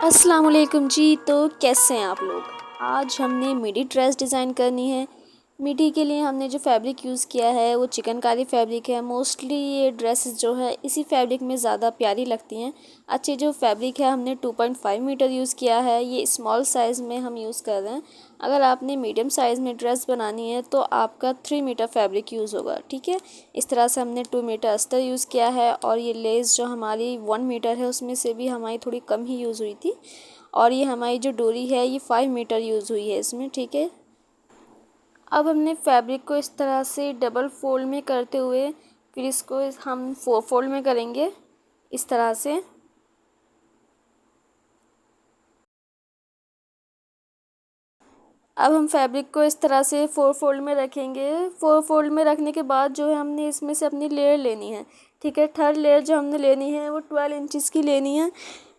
अस्सलाम वालेकुम जी। तो कैसे हैं आप लोग। आज हमने मिडी ड्रेस डिज़ाइन करनी है। मिडी के लिए हमने जो फैब्रिक यूज़ किया है वो चिकनकारी फैब्रिक है। मोस्टली ये ड्रेसेस जो है इसी फैब्रिक में ज़्यादा प्यारी लगती हैं। अच्छी जो फैब्रिक है हमने 2.5 मीटर यूज़ किया है। ये स्मॉल साइज़ में हम यूज़ कर रहे हैं। अगर आपने मीडियम साइज़ में ड्रेस बनानी है तो आपका 3 मीटर फैब्रिक यूज़ होगा। ठीक है, इस तरह से हमने 2 मीटर अस्तर यूज़ किया है। और ये लेस जो हमारी 1 मीटर है उसमें से भी हमारी थोड़ी कम ही यूज़ हुई थी। और ये हमारी जो डोरी है ये 5 मीटर यूज़ हुई है इसमें। ठीक है, अब हमने फैब्रिक को इस तरह से डबल फोल्ड में करते हुए फिर इसको हम 4 फोल्ड में करेंगे इस तरह से। अब हम फैब्रिक को इस तरह से 4 फोल्ड में रखेंगे। 4 फोल्ड में रखने के बाद जो है हमने इसमें से अपनी लेयर लेनी है। ठीक है, थर्ड लेयर जो हमने लेनी है वो 12 इंचज़ की लेनी है।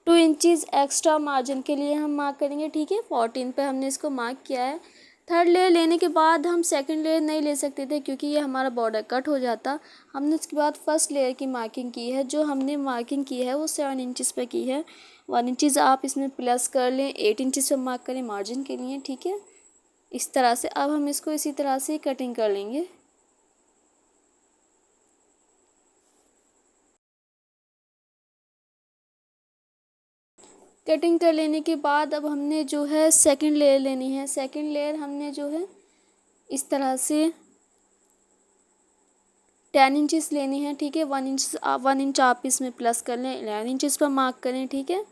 2 इंचज़ एक्स्ट्रा मार्जिन के लिए हम मार्क करेंगे। ठीक है, 14 पे हमने इसको मार्क किया है। थर्ड लेयर लेने के बाद हम सेकंड लेयर नहीं ले सकते थे क्योंकि ये हमारा बॉर्डर कट हो जाता। हमने उसके बाद फर्स्ट लेयर की मार्किंग की है। जो हमने मार्किंग की है वो 7 इंचज़ पे की है। 1 इंचज़ आप इसमें प्लस कर लें, 8 इंचज़ पे मार्क करें मार्जिन के लिए। ठीक है, इस तरह से अब हम इसको इसी तरह से कटिंग कर लेंगे। कटिंग कर लेने के बाद अब हमने जो है सेकंड लेयर लेनी है। सेकंड लेयर हमने जो है इस तरह से 10 इंचज़ लेनी है। ठीक है, 1 इंच आप इसमें प्लस कर लें, 11 इंचज़ पर मार्क करें। ठीक है,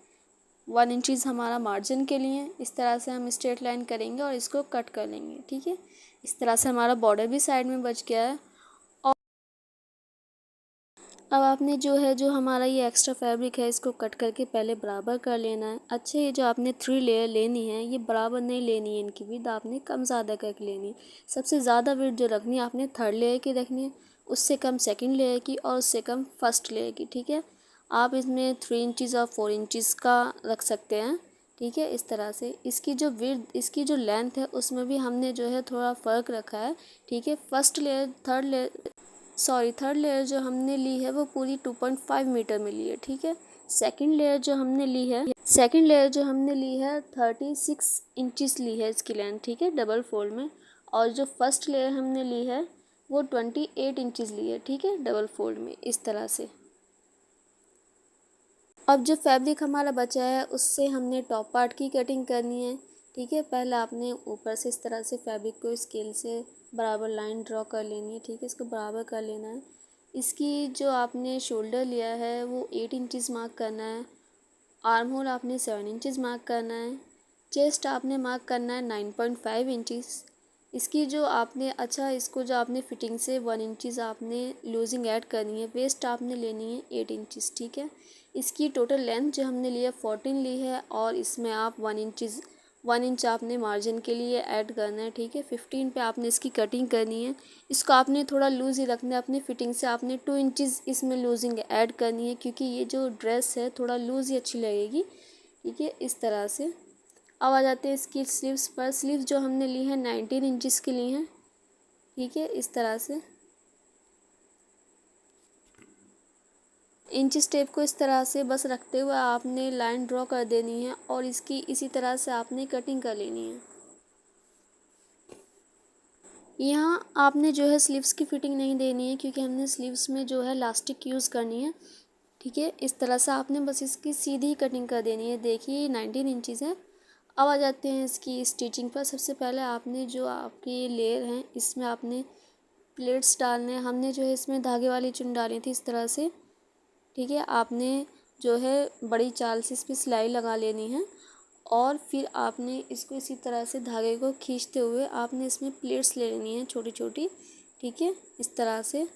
1 इंचज़ हमारा मार्जिन के लिए। इस तरह से हम स्ट्रेट लाइन करेंगे और इसको कट कर लेंगे। ठीक है, इस तरह से हमारा बॉर्डर भी साइड में बच गया है। अब आपने जो हमारा ये एक्स्ट्रा फैब्रिक है इसको कट करके पहले बराबर कर लेना है। अच्छा, ये जो आपने 3 लेयर लेनी है ये बराबर नहीं लेनी है, इनकी विड्थ आपने कम ज़्यादा करके लेनी है। सबसे ज़्यादा विड्थ जो रखनी है आपने थर्ड लेयर की रखनी है, उससे कम सेकंड लेयर की और उससे कम फर्स्ट लेयर की। ठीक है, आप इसमें 3 इंचज़ और 4 इंचज़ का रख सकते हैं। ठीक है, इस तरह से इसकी जो लेंथ है उसमें भी हमने जो है थोड़ा फ़र्क रखा है। ठीक है, थर्ड लेयर जो हमने ली है वो पूरी 2.5 मीटर में ली है। ठीक है, सेकंड लेयर जो हमने ली है 36 इंचज़ ली है इसकी लेंथ। ठीक है, डबल फोल्ड में। और जो फर्स्ट लेयर हमने ली है वो 28 इंचज़ ली है। ठीक है, डबल फोल्ड में इस तरह से। अब जो फैब्रिक हमारा बचा है उससे हमने टॉप पार्ट की कटिंग करनी है। ठीक है, पहले आपने ऊपर से इस तरह से फैब्रिक को स्केल से बराबर लाइन ड्रॉ कर लेनी है। ठीक है, इसको बराबर कर लेना है। इसकी जो आपने शोल्डर लिया है वो 8 इंचज़ मार्क करना है। आर्म होल आपने 7 इंचज़ मार्क करना है। चेस्ट आपने मार्क करना है 9.5 इंचज़। इसको जो आपने फिटिंग से 1 इंचज़ आपने लूजिंग ऐड करनी है। वेस्ट आपने लेनी है 8 इंचज़। ठीक है, इसकी टोटल लेंथ जो हमने लिया 14 ली है और इसमें आप 1 इंच आपने मार्जिन के लिए ऐड करना है। ठीक है, 15 पे आपने इसकी कटिंग करनी है। इसको आपने थोड़ा लूज़ ही रखना है अपनी फिटिंग से। आपने 2 इंचज़ इसमें लूजिंग ऐड करनी है क्योंकि ये जो ड्रेस है थोड़ा लूज़ ही अच्छी लगेगी। ठीक है, इस तरह से। अब आ जाते हैं इसकी स्लीव्स पर। स्लीव्स जो हमने ली है 19 इंचज़ की ली हैं। ठीक है, इस तरह से इंच टेप को इस तरह से बस रखते हुए आपने लाइन ड्रॉ कर देनी है और इसकी इसी तरह से आपने कटिंग कर लेनी है। यहाँ आपने जो है स्लीव्स की फिटिंग नहीं देनी है क्योंकि हमने स्लीव्स में जो है इलास्टिक यूज़ करनी है। ठीक है, इस तरह से आपने बस इसकी सीधी कटिंग कर देनी है। देखिए 19 इंचज़ है। अब आ जाते हैं इसकी स्टिचिंग पर। सबसे पहले आपने जो आपकी लेयर हैं इसमें आपने प्लेट्स डालने हैं। हमने जो है इसमें धागे वाली चुन डाली थी इस तरह से। ठीक है, आपने जो है बड़ी चाल से इस पर सिलाई लगा लेनी है और फिर आपने इसको इसी तरह से धागे को खींचते हुए आपने इसमें प्लेट्स ले लेनी है छोटी छोटी। ठीक है, इस तरह से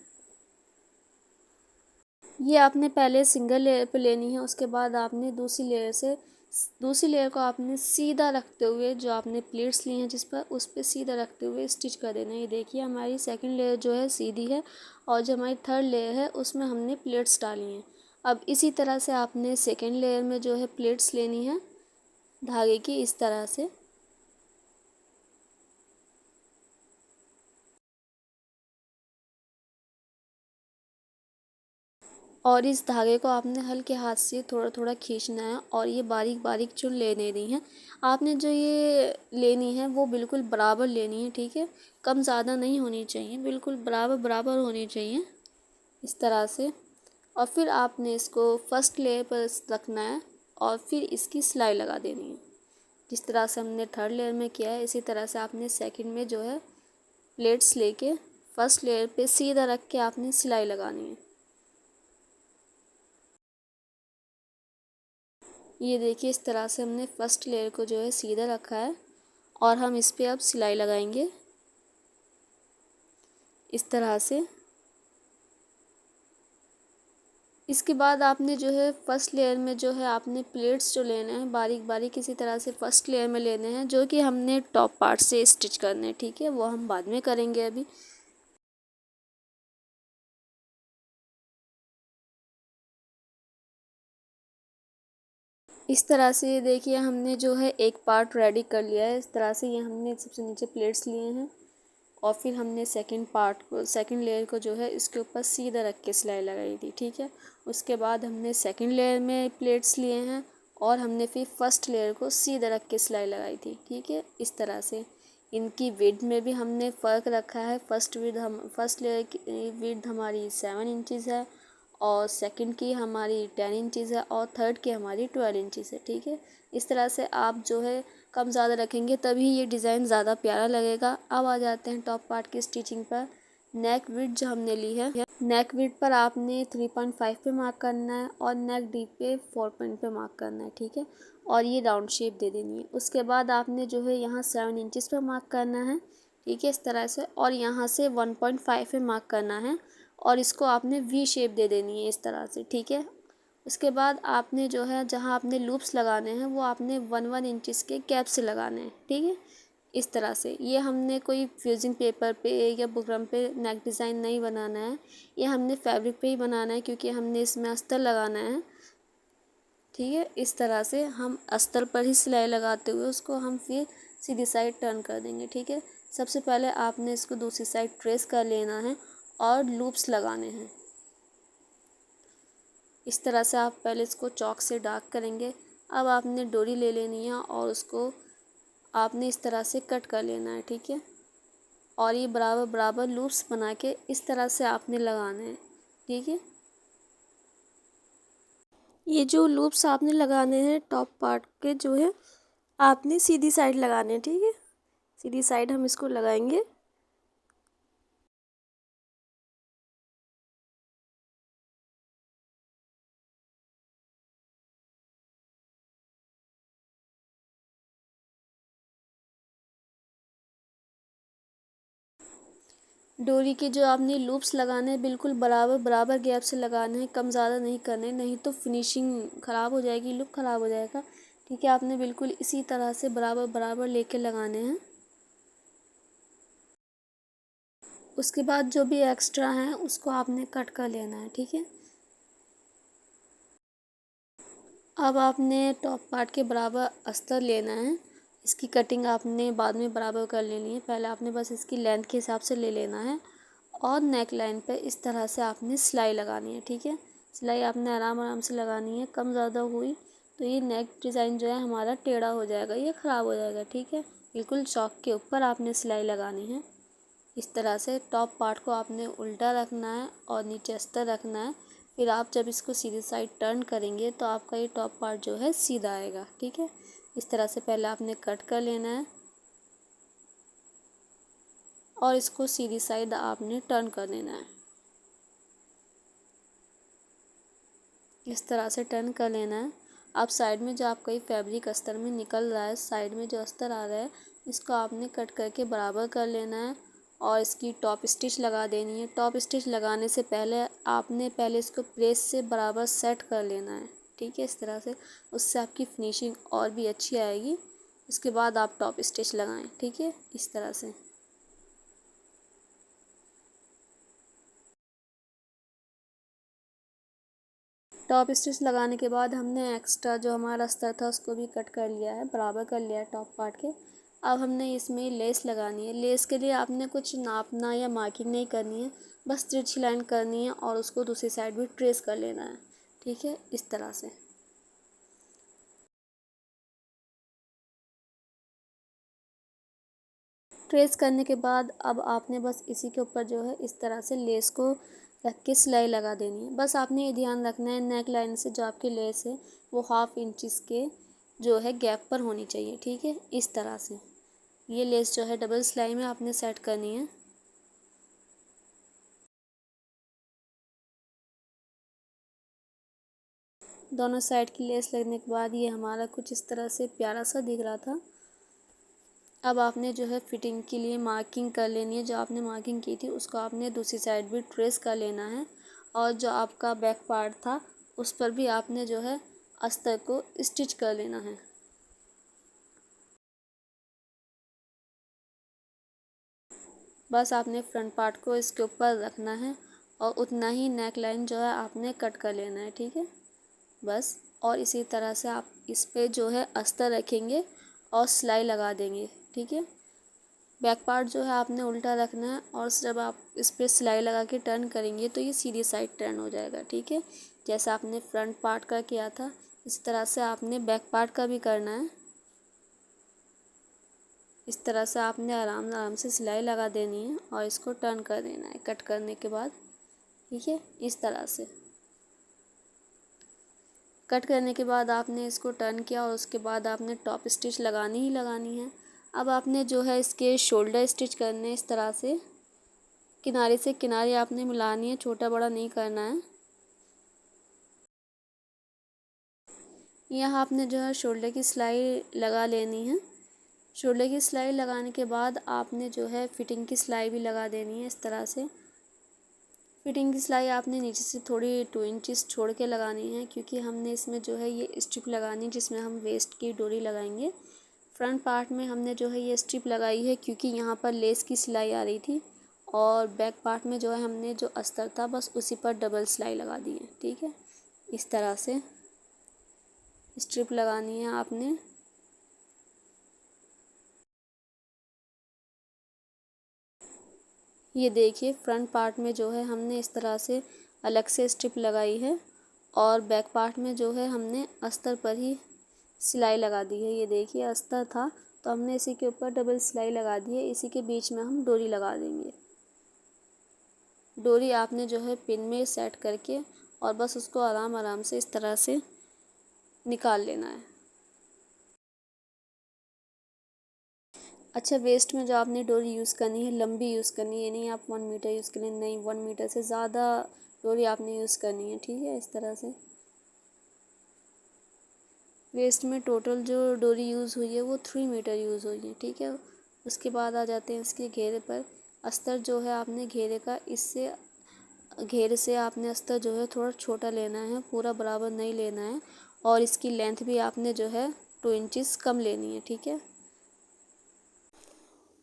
ये आपने पहले सिंगल लेयर पे लेनी है। उसके बाद आपने दूसरी लेयर को आपने सीधा रखते हुए जो आपने प्लेट्स ली हैं जिस पर उस पर सीधा रखते हुए स्टिच कर देना है। ये देखिए हमारी सेकंड लेयर जो है सीधी है और जो हमारी थर्ड लेयर है उसमें हमने प्लेट्स डाली हैं। अब इसी तरह से आपने सेकंड लेयर में जो है प्लेट्स लेनी है धागे की इस तरह से। और इस धागे को आपने हल्के हाथ से थोड़ा थोड़ा खींचना है और ये बारीक बारीक चुन लेने दी हैं। आपने जो ये लेनी है वो बिल्कुल बराबर लेनी है, ठीक है। कम ज़्यादा नहीं होनी चाहिए, बिल्कुल बराबर बराबर होनी चाहिए इस तरह से। और फिर आपने इसको फर्स्ट लेयर पर रखना है और फिर इसकी सिलाई लगा देनी है। जिस तरह से हमने थर्ड लेयर में किया है इसी तरह से आपने सेकंड में जो है प्लेट्स लेके फर्स्ट लेयर पे सीधा रख के आपने सिलाई लगानी है। ये देखिए इस तरह से हमने फर्स्ट लेयर को जो है सीधा रखा है और हम इस पे अब सिलाई लगाएंगे इस तरह से। इसके बाद आपने जो है फर्स्ट लेयर में जो है आपने प्लेट्स जो लेने हैं बारीक बारीक इसी तरह से फर्स्ट लेयर में लेने हैं, जो कि हमने टॉप पार्ट से स्टिच करने हैं, ठीक है। वो हम बाद में करेंगे अभी। इस तरह से देखिए हमने जो है एक पार्ट रेडी कर लिया है। इस तरह से ये हमने सबसे नीचे प्लेट्स लिए हैं और फिर हमने सेकंड पार्ट को सेकंड लेयर को जो है इसके ऊपर सीधा रख के सिलाई लगाई थी, ठीक है। उसके बाद हमने सेकंड लेयर में प्लेट्स लिए हैं और हमने फिर फर्स्ट लेयर को सीधा रख के सिलाई लगाई थी, ठीक है। इस तरह से इनकी विड्थ में भी हमने फ़र्क रखा है। फर्स्ट लेयर की विड्थ हमारी 7 इंचज़ है और सेकंड की हमारी 10 इंचज़ है और थर्ड की हमारी 12 इंचज़ है, ठीक है। इस तरह से आप जो है कम ज़्यादा रखेंगे तभी ये डिज़ाइन ज़्यादा प्यारा लगेगा। अब आ जाते हैं टॉप पार्ट की स्टिचिंग पर। नेक विड्थ जो हमने ली है, नेक विड्थ पर आपने 3.5 पे मार्क करना है और नेक डीप पे 4 पॉइंट पे मार्क करना है, ठीक है। और ये राउंड शेप दे देनी है। उसके बाद आपने जो है यहाँ 7 इंचज़ पे मार्क करना है, ठीक है, इस तरह से। और यहाँ से 1.5 पे मार्क करना है और इसको आपने वी शेप दे देनी है इस तरह से, ठीक है। उसके बाद आपने जो है जहाँ आपने लूप्स लगाने हैं वो आपने 1-1 इंचज़ के गैप से लगाने हैं, ठीक है। इस तरह से ये हमने कोई फ्यूजिंग पेपर पे या बुकरम पे नेक डिज़ाइन नहीं बनाना है, ये हमने फैब्रिक पे ही बनाना है क्योंकि हमने इसमें अस्तर लगाना है, ठीक है। इस तरह से हम अस्तर पर ही सिलाई लगाते हुए उसको हम फिर सीधी साइड टर्न कर देंगे, ठीक है। सबसे पहले आपने इसको दूसरी साइड ट्रेस कर लेना है और लूप्स लगाने हैं। इस तरह से आप पहले इसको चॉक से डार्क करेंगे। अब आपने डोरी ले लेनी है और उसको आपने इस तरह से कट कर लेना है, ठीक है। और ये बराबर बराबर लूप्स बना के इस तरह से आपने लगाने हैं, ठीक है। ये जो लूप्स आपने लगाने हैं टॉप पार्ट के जो है आपने सीधी साइड लगाने हैं, ठीक है। सीधी साइड हम इसको लगाएंगे। डोरी के जो आपने लूप्स लगाने हैं बिल्कुल बराबर बराबर गैप से लगाने हैं, कम ज़्यादा नहीं करने, नहीं तो फिनिशिंग ख़राब हो जाएगी, लुक ख़राब हो जाएगा, ठीक है। आपने बिल्कुल इसी तरह से बराबर बराबर लेके लगाने हैं। उसके बाद जो भी एक्स्ट्रा हैं उसको आपने कट कर लेना है, ठीक है। अब आपने टॉप पार्ट के बराबर अस्तर लेना है। इसकी कटिंग आपने बाद में बराबर कर लेनी है, पहले आपने बस इसकी लेंथ के हिसाब से ले लेना है और नेक लाइन पे इस तरह से आपने सिलाई लगानी है, ठीक है। सिलाई आपने आराम आराम से लगानी है, कम ज़्यादा हुई तो ये नेक डिज़ाइन जो है हमारा टेढ़ा हो जाएगा, ये ख़राब हो जाएगा, ठीक है। बिल्कुल चौक के ऊपर आपने सिलाई लगानी है। इस तरह से टॉप पार्ट को आपने उल्टा रखना है और नीचे अस्तर रखना है। फिर आप जब इसको सीधी साइड टर्न करेंगे तो आपका ये टॉप पार्ट जो है सीधा आएगा, ठीक है। इस तरह से पहले आपने कट कर लेना है और इसको सीधी साइड आपने टर्न कर देना है। इस तरह से टर्न कर लेना है। अब साइड में जो आपका ये फैब्रिक अस्तर में निकल रहा है, साइड में जो अस्तर आ रहा है इसको आपने कट करके बराबर कर लेना है और इसकी टॉप स्टिच लगा देनी है। टॉप स्टिच लगाने से पहले आपने पहले इसको प्रेस से बराबर सेट कर लेना है, ठीक है, इस तरह से। उससे आपकी फिनिशिंग और भी अच्छी आएगी। उसके बाद आप टॉप स्टिच लगाएं, ठीक है, इस तरह से। टॉप स्टिच लगाने के बाद हमने एक्स्ट्रा जो हमारा अस्तर था उसको भी कट कर लिया है, बराबर कर लिया है टॉप पार्ट के। अब हमने इसमें लेस लगानी है। लेस के लिए आपने कुछ नापना या मार्किंग नहीं करनी है, बस तिरछी लाइन करनी है और उसको दूसरी साइड भी ट्रेस कर लेना है। ठीक है, इस तरह से। ट्रेस करने के बाद अब आपने बस इसी के ऊपर जो है इस तरह से लेस को रख के सिलाई लगा देनी है। बस आपने ये ध्यान रखना है नेक लाइन से जो आपकी लेस है वो 1/2 इंच के जो है गैप पर होनी चाहिए। ठीक है, इस तरह से ये लेस जो है डबल सिलाई में आपने सेट करनी है। दोनों साइड की लेस लगने के बाद ये हमारा कुछ इस तरह से प्यारा सा दिख रहा था। अब आपने जो है फिटिंग के लिए मार्किंग कर लेनी है। जो आपने मार्किंग की थी उसको आपने दूसरी साइड भी ट्रेस कर लेना है और जो आपका बैक पार्ट था उस पर भी आपने जो है अस्तर को स्टिच कर लेना है। बस आपने फ्रंट पार्ट को इसके ऊपर रखना है और उतना ही नेक लाइन जो है आपने कट कर लेना है। ठीक है, बस। और इसी तरह से आप इस पे जो है अस्तर रखेंगे और सिलाई लगा देंगे। ठीक है, बैक पार्ट जो है आपने उल्टा रखना है और जब आप इस पे सिलाई लगा के टर्न करेंगे तो ये सीधी साइड टर्न हो जाएगा। ठीक है, जैसा आपने फ्रंट पार्ट का किया था इस तरह से आपने बैक पार्ट का भी करना है। इस तरह से आपने आराम आराम से सिलाई लगा देनी है और इसको टर्न कर देना है कट करने के बाद। ठीक है, इस तरह से कट करने के बाद आपने इसको टर्न किया और उसके बाद आपने टॉप स्टिच लगानी ही लगानी है। अब आपने जो है इसके शोल्डर स्टिच करने इस तरह से किनारे से किनारे आपने मिलानी है, छोटा बड़ा नहीं करना है। यहाँ आपने जो है शोल्डर की सिलाई लगा लेनी है। शोल्डर की सिलाई लगाने के बाद आपने जो है फिटिंग की सिलाई भी लगा देनी है इस तरह से। फिटिंग की सिलाई आपने नीचे से थोड़ी 2 इंचेस छोड़ के लगानी है क्योंकि हमने इसमें जो है ये स्ट्रिप लगानी है जिसमें हम वेस्ट की डोरी लगाएंगे। फ्रंट पार्ट में हमने जो है ये स्ट्रिप लगाई है क्योंकि यहाँ पर लेस की सिलाई आ रही थी और बैक पार्ट में जो है हमने जो अस्तर था बस उसी पर डबल सिलाई लगा दी है। ठीक है, इस तरह से स्ट्रिप लगानी है आपने। ये देखिए फ्रंट पार्ट में जो है हमने इस तरह से अलग से स्ट्रिप लगाई है और बैक पार्ट में जो है हमने अस्तर पर ही सिलाई लगा दी है। ये देखिए अस्तर था तो हमने इसी के ऊपर डबल सिलाई लगा दी है। इसी के बीच में हम डोरी लगा देंगे। डोरी आपने जो है पिन में सेट करके और बस उसको आराम आराम से इस तरह से निकाल लेना है। अच्छा, वेस्ट में जो आपने डोरी यूज़ करनी है लंबी यूज़ करनी है, ये नहीं आप 1 मीटर यूज़ करें, नहीं 1 मीटर से ज़्यादा डोरी आपने यूज़ करनी है। ठीक है, इस तरह से वेस्ट में टोटल जो डोरी यूज़ हुई है वो 3 मीटर यूज़ हुई है। ठीक है, उसके बाद आ जाते हैं इसके घेरे पर। अस्तर जो है आपने घेरे का इससे घेरे से आपने अस्तर जो है थोड़ा छोटा लेना है, पूरा बराबर नहीं लेना है और इसकी लेंथ भी आपने जो है 2 इंचेस कम लेनी है। ठीक है,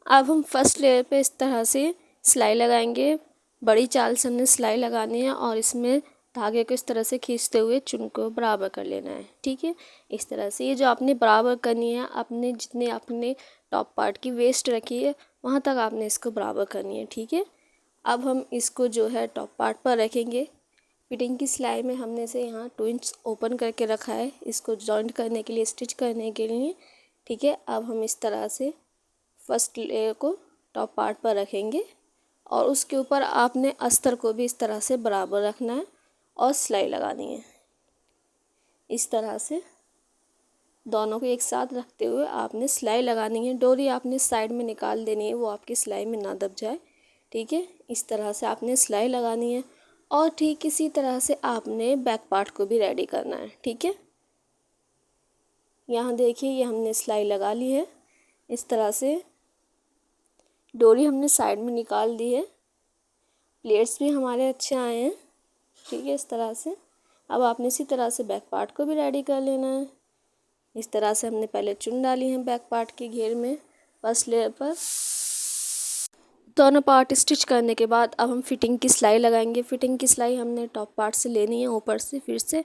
अब हम फर्स्ट लेयर पे इस तरह से सिलाई लगाएंगे। बड़ी चाल से हमने सिलाई लगानी है और इसमें धागे को इस तरह से खींचते हुए चुन को बराबर कर लेना है। ठीक है, इस तरह से ये जो आपने बराबर करनी है अपने जितने आपने टॉप पार्ट की वेस्ट रखी है वहाँ तक आपने इसको बराबर करनी है। ठीक है, अब हम इसको जो है टॉप पार्ट पर रखेंगे। फिटिंग की सिलाई में हमने से यहाँ 2 इंच ओपन करके रखा है इसको जॉइंट करने के लिए, स्टिच करने के लिए। ठीक है, अब हम इस तरह से फर्स्ट लेयर को टॉप पार्ट पर रखेंगे और उसके ऊपर आपने अस्तर को भी इस तरह से बराबर रखना है और सिलाई लगानी है। इस तरह से दोनों को एक साथ रखते हुए आपने सिलाई लगानी है। डोरी आपने साइड में निकाल देनी है, वो आपकी सिलाई में ना दब जाए। ठीक है, इस तरह से आपने सिलाई लगानी है और ठीक इसी तरह से आपने बैक पार्ट को भी रेडी करना है। ठीक है, यहाँ देखिए ये हमने सिलाई लगा ली है। इस तरह से डोरी हमने साइड में निकाल दी है। प्लेट्स भी हमारे अच्छे आए हैं। ठीक है, इस तरह से अब आपने इसी तरह से बैक पार्ट को भी रेडी कर लेना है। इस तरह से हमने पहले चुन डाली है बैक पार्ट के घेर में फर्स्ट लेयर पर। दोनों पार्ट स्टिच करने के बाद अब हम फिटिंग की सिलाई लगाएंगे। फिटिंग की सिलाई हमने टॉप पार्ट से लेनी है, ऊपर से फिर से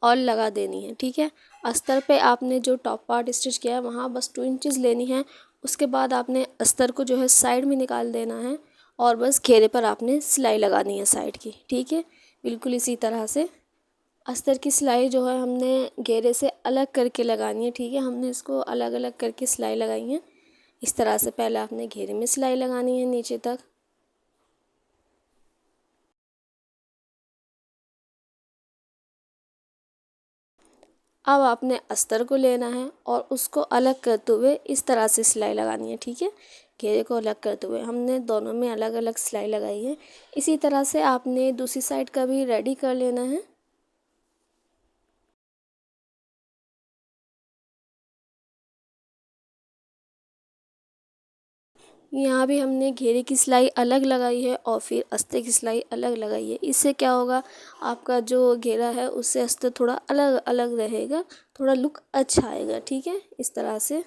और लगा देनी है। ठीक है, अस्तर पे आपने जो टॉप पार्ट स्टिच किया है वहाँ बस 2 इंचेस लेनी है उसके बाद आपने अस्तर को जो है साइड में निकाल देना है और बस घेरे पर आपने सिलाई लगानी है साइड की, ठीक है। बिल्कुल इसी तरह से अस्तर की सिलाई जो है हमने घेरे से अलग करके लगानी है, ठीक है। हमने इसको अलग अलग करके सिलाई लगाई है। इस तरह से पहले आपने घेरे में सिलाई लगानी है नीचे तक। अब आपने अस्तर को लेना है और उसको अलग करते हुए इस तरह से सिलाई लगानी है, ठीक है। घेरे को अलग करते हुए हमने दोनों में अलग अलग सिलाई लगाई है। इसी तरह से आपने दूसरी साइड का भी रेडी कर लेना है। यहाँ भी हमने घेरे की सिलाई अलग लगाई है और फिर अस्तर की सिलाई अलग लगाई है। इससे क्या होगा, आपका जो घेरा है उससे अस्तर थोड़ा अलग अलग रहेगा, थोड़ा लुक अच्छा आएगा, ठीक है। इस तरह से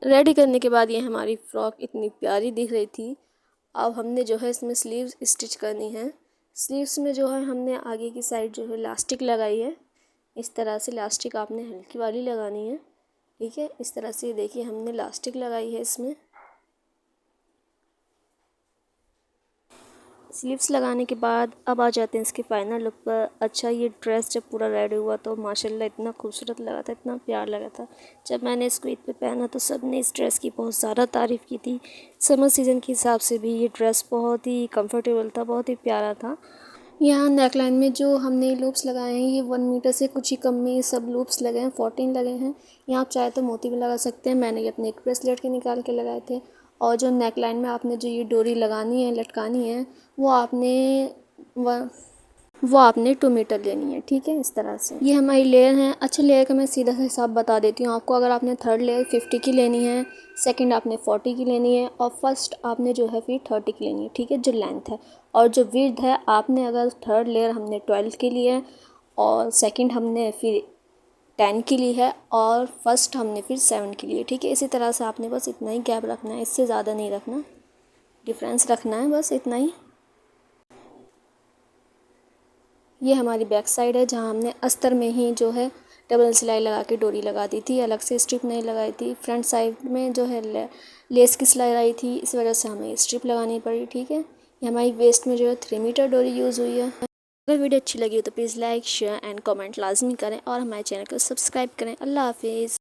रेडी करने के बाद ये हमारी फ्रॉक इतनी प्यारी दिख रही थी। अब हमने जो है इसमें स्लीव्स स्टिच करनी है। स्लीव्स में जो है हमने आगे की साइड जो है इलास्टिक लगाई है। इस तरह से इलास्टिक आपने हल्की वाली लगानी है, ठीक है। इस तरह से देखिए हमने इलास्टिक लगाई है इसमें। स्लीव्स लगाने के बाद अब आ जाते हैं इसके फाइनल लुक पर। अच्छा, ये ड्रेस जब पूरा रेडी हुआ तो माशाल्लाह इतना खूबसूरत लगा था, इतना प्यार लगा था। जब मैंने इसको ईद पे पहना तो सब ने इस ड्रेस की बहुत ज़्यादा तारीफ़ की थी। समर सीज़न के हिसाब से भी ये ड्रेस बहुत ही कंफर्टेबल था, बहुत ही प्यारा था। यहाँ नेकलाइन में जो हमने लूप्स लगाए हैं ये 1 मीटर से कुछ ही कम में ये सब लूप्स लगे हैं, 14 लगे हैं। यहाँ आप चाहे तो मोती भी लगा सकते हैं। मैंने ये अपने एक ब्रेसलेट के निकाल के लगाए थे। और जो नेकलाइन में आपने जो ये डोरी लगानी है, लटकानी है, वो आपने व वो आपने 2 मीटर लेनी है, ठीक है। इस तरह से ये हमारी लेयर है। अच्छा, लेयर का मैं सीधा सा हिसाब बता देती हूँ आपको। अगर आपने थर्ड लेयर 50 की लेनी है, सेकंड आपने 40 की लेनी है और फर्स्ट आपने जो है फिर 30 की लेनी है, ठीक है, जो लेंथ है। और जो विड्थ है, आपने अगर थर्ड लेयर हमने 12 की ली है और सेकंड हमने फिर 10 की ली है और फर्स्ट हमने फिर 7 की ली है, ठीक है। इसी तरह से आपने बस इतना ही गैप रखना है, इससे ज़्यादा नहीं रखना, डिफरेंस रखना है, बस इतना ही। ये हमारी बैक साइड है जहाँ हमने अस्तर में ही जो है डबल सिलाई लगा के डोरी लगा दी थी, अलग से स्ट्रिप नहीं लगाई थी। फ्रंट साइड में जो है लेस की सिलाई आई थी, इस वजह से हमें स्ट्रिप लगानी पड़ी, ठीक है। ये हमारी वेस्ट में जो है 3 मीटर डोरी यूज़ हुई है। अगर वीडियो अच्छी लगी हो तो please like share and comment लाजमी करें और हमारे चैनल को सब्सक्राइब करें। अल्लाह हाफिज़।